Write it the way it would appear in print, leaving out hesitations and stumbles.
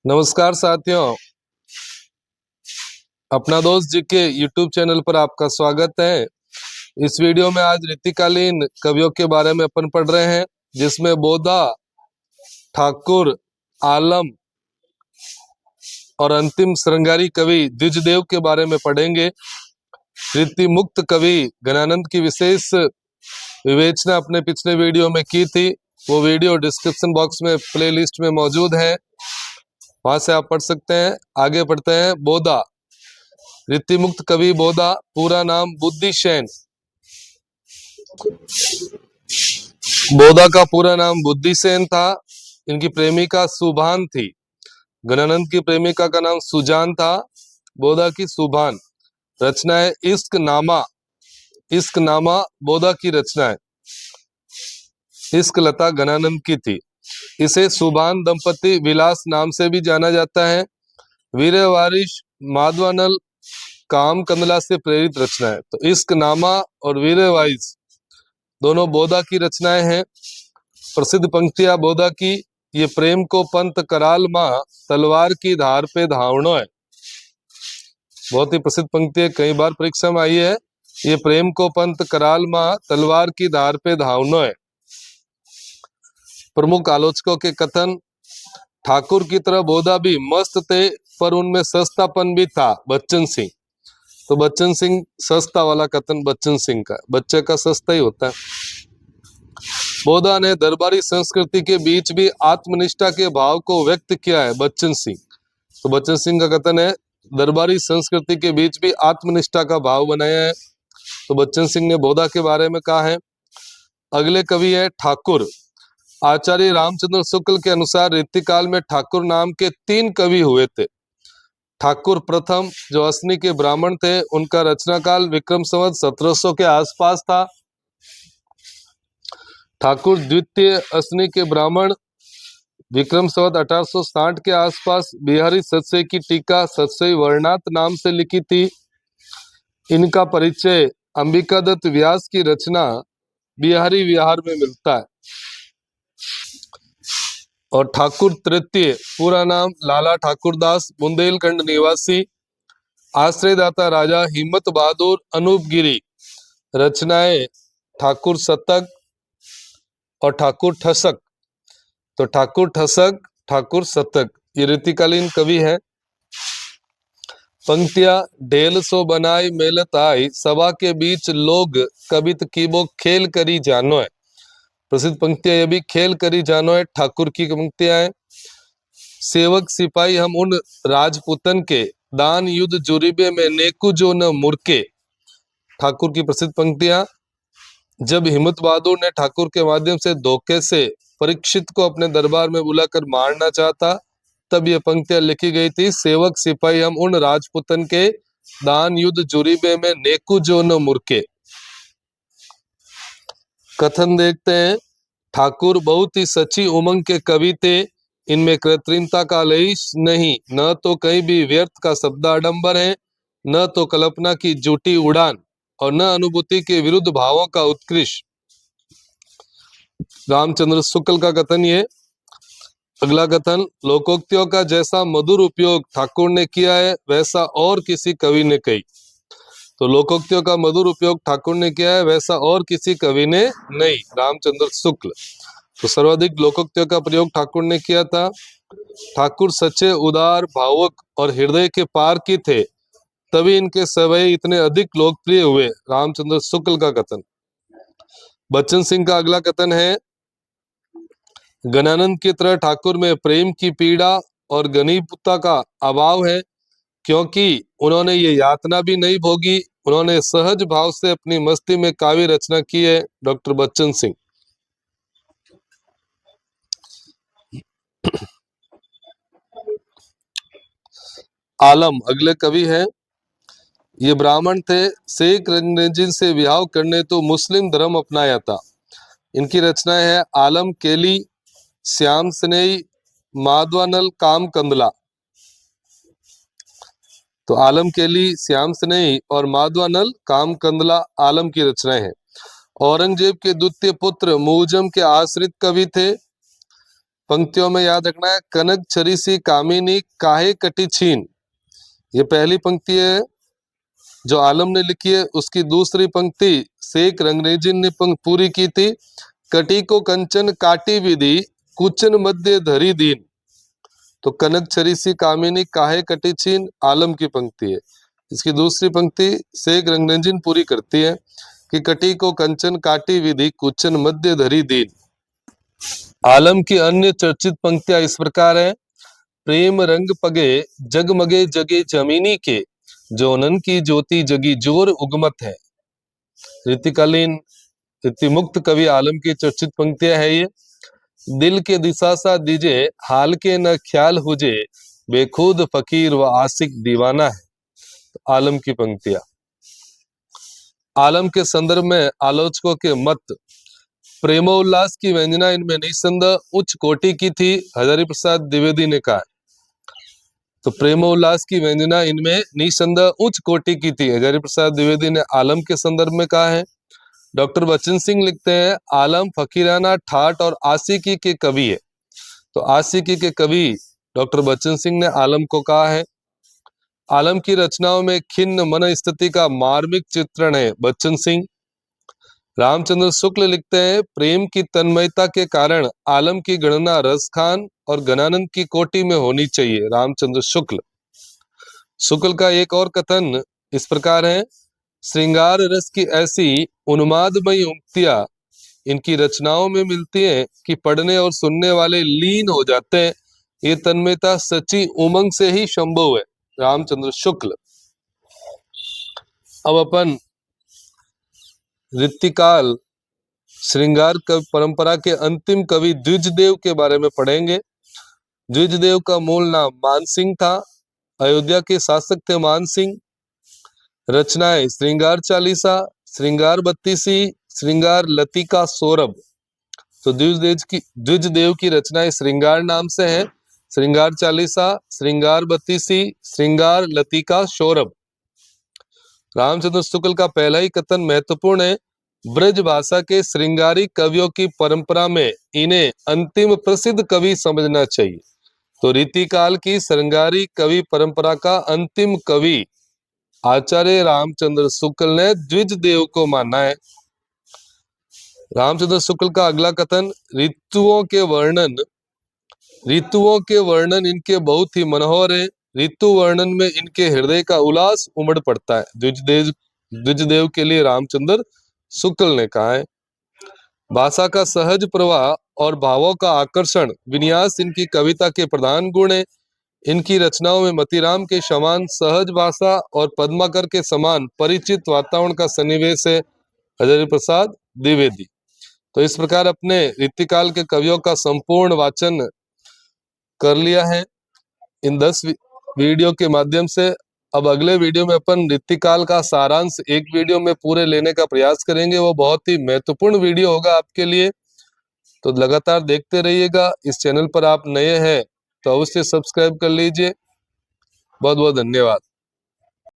नमस्कार साथियों, अपना दोस्त जी के YouTube चैनल पर आपका स्वागत है। इस वीडियो में आज रीतिकालीन कवियों के बारे में अपन पढ़ रहे हैं, जिसमें बोधा, ठाकुर, आलम और अंतिम श्रृंगारी कवि द्विजदेव के बारे में पढ़ेंगे। रीति मुक्त कवि गणानंद की विशेष विवेचना अपने पिछले वीडियो में की थी। वो वीडियो डिस्क्रिप्शन बॉक्स में प्लेलिस्ट में मौजूद है, वहां से आप पढ़ सकते हैं। आगे पढ़ते हैं। बोधा, रीति मुक्त कवि बोधा, पूरा नाम बुद्धिसेन। बोधा का पूरा नाम बुद्धिसेन था। इनकी प्रेमिका सुभान थी। गणानंद की प्रेमिका का नाम सुजान था, बोधा की सुभान। रचना है इश्क नामा। इश्क नामा बोधा की रचना है। इश्क लता गणानंद की थी। इसे सुभान दंपति विलास नाम से भी जाना जाता है। वीर वारिश माधवानल काम कंदला से प्रेरित रचना है। तो इश्क नामा और वीर वारिश दोनों बोधा की रचनाएं हैं। प्रसिद्ध पंक्तियां बोधा की, ये प्रेम को पंत कराल माँ, तलवार की धार पे धावणो है। बहुत ही प्रसिद्ध पंक्ति है, कई बार परीक्षा में आई है। ये प्रेम को पंत कराल माँ, तलवार की धार पे धावणो है। प्रमुख आलोचकों के कथन, ठाकुर की तरह बोधा भी मस्त थे, पर उनमें सस्तापन भी था। बच्चन सिंह, तो बच्चन सिंह सस्ता वाला कथन बच्चन सिंह का, बच्चे का सस्ता ही होता है। बोधा ने दरबारी संस्कृति के बीच भी आत्मनिष्ठा के भाव को व्यक्त किया है। बच्चन सिंह, तो बच्चन सिंह का कथन है दरबारी संस्कृति के बीच भी आत्मनिष्ठा का भाव बनाया है। तो बच्चन सिंह ने बोधा के बारे में कहा है। अगले कवि है ठाकुर। आचार्य रामचंद्र शुक्ल के अनुसार रीतिकाल में ठाकुर नाम के 3 कवि हुए थे। ठाकुर प्रथम, जो असनी के ब्राह्मण थे, उनका रचना काल विक्रम संवत 1700 के आसपास था। ठाकुर द्वितीय, असनी के ब्राह्मण, विक्रम संवत 1860 के आसपास बिहारी सतसई की टीका सतसई वर्णात नाम से लिखी थी। इनका परिचय अंबिका दत्त व्यास की रचना बिहारी विहार में मिलता है। और ठाकुर तृतीय, पूरा नाम लाला ठाकुरदास, बुंदेलखंड निवासी, आश्रयदाता राजा हिम्मत बहादुर अनूपगिरी। रचनाएं ठाकुर शतक और ठाकुर ठसक। तो ठाकुर ठसक, ठाकुर शतक, ये रीतिकालीन कवि है। पंक्तियां, ढेल सो बनाई मेलत आई, सभा के बीच लोग कवित कीबो खेल करी जानो है। प्रसिद्ध पंक्तियां ये भी, खेल करी जानो है, ठाकुर की पंक्तियां हैं। सेवक सिपाही हम उन राजपुतन के, दान युद्ध जुरीबे में नेकु जो न मुरके। ठाकुर की प्रसिद्ध पंक्तियां। जब हिम्मत बहादुर ने ठाकुर के माध्यम से धोखे से परीक्षित को अपने दरबार में बुलाकर मारना चाहता, तब ये पंक्तियां लिखी गई थी। सेवक सिपाही हम उन राजपुतन के, दान युद्ध जुरीबे में नेकु जो न मुरके। कथन देखते हैं। ठाकुर बहुत ही सच्ची उमंग के कवि थे। इनमें कृत्रिमता का लेश नहीं, न तो कहीं भी व्यर्थ का शब्दाडंबर है, न तो कल्पना की झूठी उड़ान, और न अनुभूति के विरुद्ध भावों का उत्कृष्ट। रामचंद्र शुक्ल का कथन ये। अगला कथन, लोकोक्तियों का जैसा मधुर उपयोग ठाकुर ने किया है, वैसा और किसी कवि ने कही। तो लोकोक्तियों का मधुर उपयोग ठाकुर ने किया है, वैसा और किसी कवि ने नहीं। रामचंद्र शुक्ल। तो सर्वाधिक लोकोक्तियों का प्रयोग ठाकुर ने किया था। ठाकुर सच्चे, उदार, भावुक और हृदय के पार की थे, तभी इनके सवै इतने अधिक लोकप्रिय हुए। रामचंद्र शुक्ल का कथन। बच्चन सिंह का अगला कथन है, गणानंद की तरह ठाकुर में प्रेम की पीड़ा और गनीपुता का अभाव है, क्योंकि उन्होंने ये यातना भी नहीं भोगी। उन्होंने सहज भाव से अपनी मस्ती में काव्य रचना की है। डॉक्टर बच्चन सिंह। आलम अगले कवि हैं। ये ब्राह्मण थे। शेख रंजीन से विवाह करने तो मुस्लिम धर्म अपनाया था। इनकी रचनाएं है आलम केली, श्याम स्नेही, माधवानल काम कंदला। तो आलम केली, श्याम स्नेही और माधवानल काम कंदला आलम की रचनाएं हैं। औरंगजेब के द्वितीय पुत्र मुअज्जम के आश्रित कवि थे। पंक्तियों में याद रखना है, कनक छरीसी कामिनी काहे कटी छीन। ये पहली पंक्ति है जो आलम ने लिखी है। उसकी दूसरी पंक्ति शेख रंगरेजिन ने पूरी की थी, कटी को कंचन काटी विधि कुचन मध्य धरी दीन। तो कनक छरीसी कामिनी काहे कटी छीन आलम की पंक्ति है। इसकी दूसरी पंक्ति शेख रंगरेजिन पूरी करती है कि कटी को कंचन काटी विधि कुचन मध्य धरी दीन। आलम की अन्य चर्चित पंक्तियां इस प्रकार है, प्रेम रंग पगे जगमगे जगे जमीनी के, जोनन की ज्योति जगी जोर उगमत है। रीतिकालीन रीतिमुक्त कवि आलम की चर्चित पंक्तियां है ये। दिल के दिशा सा दीजे हाल के न ख्याल हुजे, बेखुद फकीर व आशिक दीवाना है। तो आलम की पंक्तियां। आलम के संदर्भ में आलोचकों के मत, प्रेमोल्लास की व्यंजना इनमें निसंदेह उच्च कोटि की थी, हजारी प्रसाद द्विवेदी ने कहा। तो प्रेमोल्लास की व्यंजना इनमें निसंदेह उच्च कोटि की थी, हजारी प्रसाद द्विवेदी ने आलम के संदर्भ में कहा है। डॉक्टर बच्चन सिंह लिखते हैं, आलम फकीराना ठाट और आशिकी के कवि है। तो आशिकी के कवि डॉक्टर बच्चन सिंह ने आलम को कहा है। आलम की रचनाओं में खिन्न मन स्थिति का मार्मिक चित्रण है। बच्चन सिंह। रामचंद्र शुक्ल लिखते हैं, प्रेम की तन्मयता के कारण आलम की गणना रसखान और गणानंद की कोटि में होनी चाहिए। रामचंद्र शुक्ल। शुक्ल का एक और कथन इस प्रकार है, श्रृंगार रस की ऐसी उन्मादमयी उक्तियां इनकी रचनाओं में मिलती हैं कि पढ़ने और सुनने वाले लीन हो जाते हैं। ये तन्मयता सच्ची उमंग से ही संभव है। रामचंद्र शुक्ल। अब अपन ऋतिकाल श्रृंगार कवि परंपरा के अंतिम कवि द्विजदेव के बारे में पढ़ेंगे। द्विजदेव का मूल नाम मानसिंह था। अयोध्या के शासक थे मानसिंह। रचनाएं श्रृंगार चालीसा, श्रृंगार बत्तीसी, श्रृंगार लतिका सौरभ। तो द्विजदेव की रचनाएं श्रृंगार नाम से है, श्रृंगार चालीसा, श्रृंगार बत्तीसी, श्रृंगार लतिका सौरभ। रामचंद्र शुक्ल का पहला ही कथन महत्वपूर्ण है, ब्रज भाषा के श्रृंगारी कवियों की परंपरा में इन्हें अंतिम प्रसिद्ध कवि समझना चाहिए। तो रीतिकाल की श्रृंगारी कवि परंपरा का अंतिम कवि आचार्य रामचंद्र शुक्ल ने द्विजदेव को माना है। रामचंद्र शुक्ल का अगला कथन, ऋतुओं के वर्णन इनके बहुत ही मनोहर है। ऋतु वर्णन में इनके हृदय का उल्लास उमड़ पड़ता है। द्विजदेव के लिए रामचंद्र शुक्ल ने कहा है। भाषा का सहज प्रवाह और भावों का आकर्षण विन्यास इनकी कविता के प्रधान गुण है। इनकी रचनाओं में मतीराम के समान सहज भाषा और पद्माकर के समान परिचित वातावरण का सन्निवेश है। हजारी प्रसाद द्विवेदी। तो इस प्रकार अपने ऋतिकाल के कवियों का संपूर्ण वाचन कर लिया है इन 10 वीडियो के माध्यम से। अब अगले वीडियो में अपन ऋतिकाल का सारांश एक वीडियो में पूरे लेने का प्रयास करेंगे। वो बहुत ही महत्वपूर्ण वीडियो होगा आपके लिए, तो लगातार देखते रहिएगा। इस चैनल पर आप नए हैं तो अवश्य सब्सक्राइब कर लीजिए। बहुत बहुत धन्यवाद।